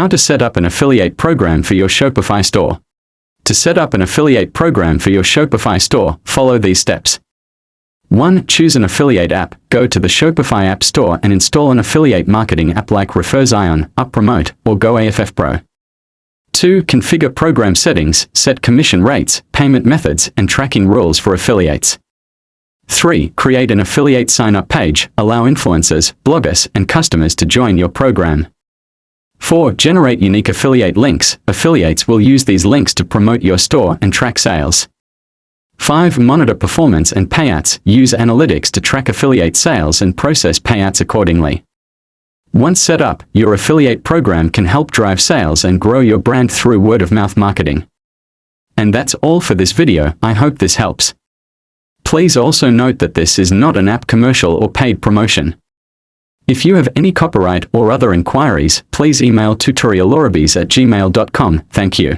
How to set up an affiliate program for your Shopify store. To set up an affiliate program for your Shopify store, follow these steps. 1. Choose an affiliate app. Go to the Shopify App Store and install an affiliate marketing app like Referzion, UpPromote, or GoAFF Pro. 2. Configure program settings, set commission rates, payment methods, and tracking rules for affiliates. 3. Create an affiliate sign-up page. Allow influencers, bloggers, and customers to join your program. 4. Generate unique affiliate links. Affiliates will use these links to promote your store and track sales. 5. Monitor performance and payouts. Use analytics to track affiliate sales and process payouts accordingly. Once set up, your affiliate program can help drive sales and grow your brand through word-of-mouth marketing. And that's all for this video. I hope this helps. Please also note that this is not an app commercial or paid promotion. If you have any copyright or other inquiries, please email tutoriallorabis@gmail.com. Thank you.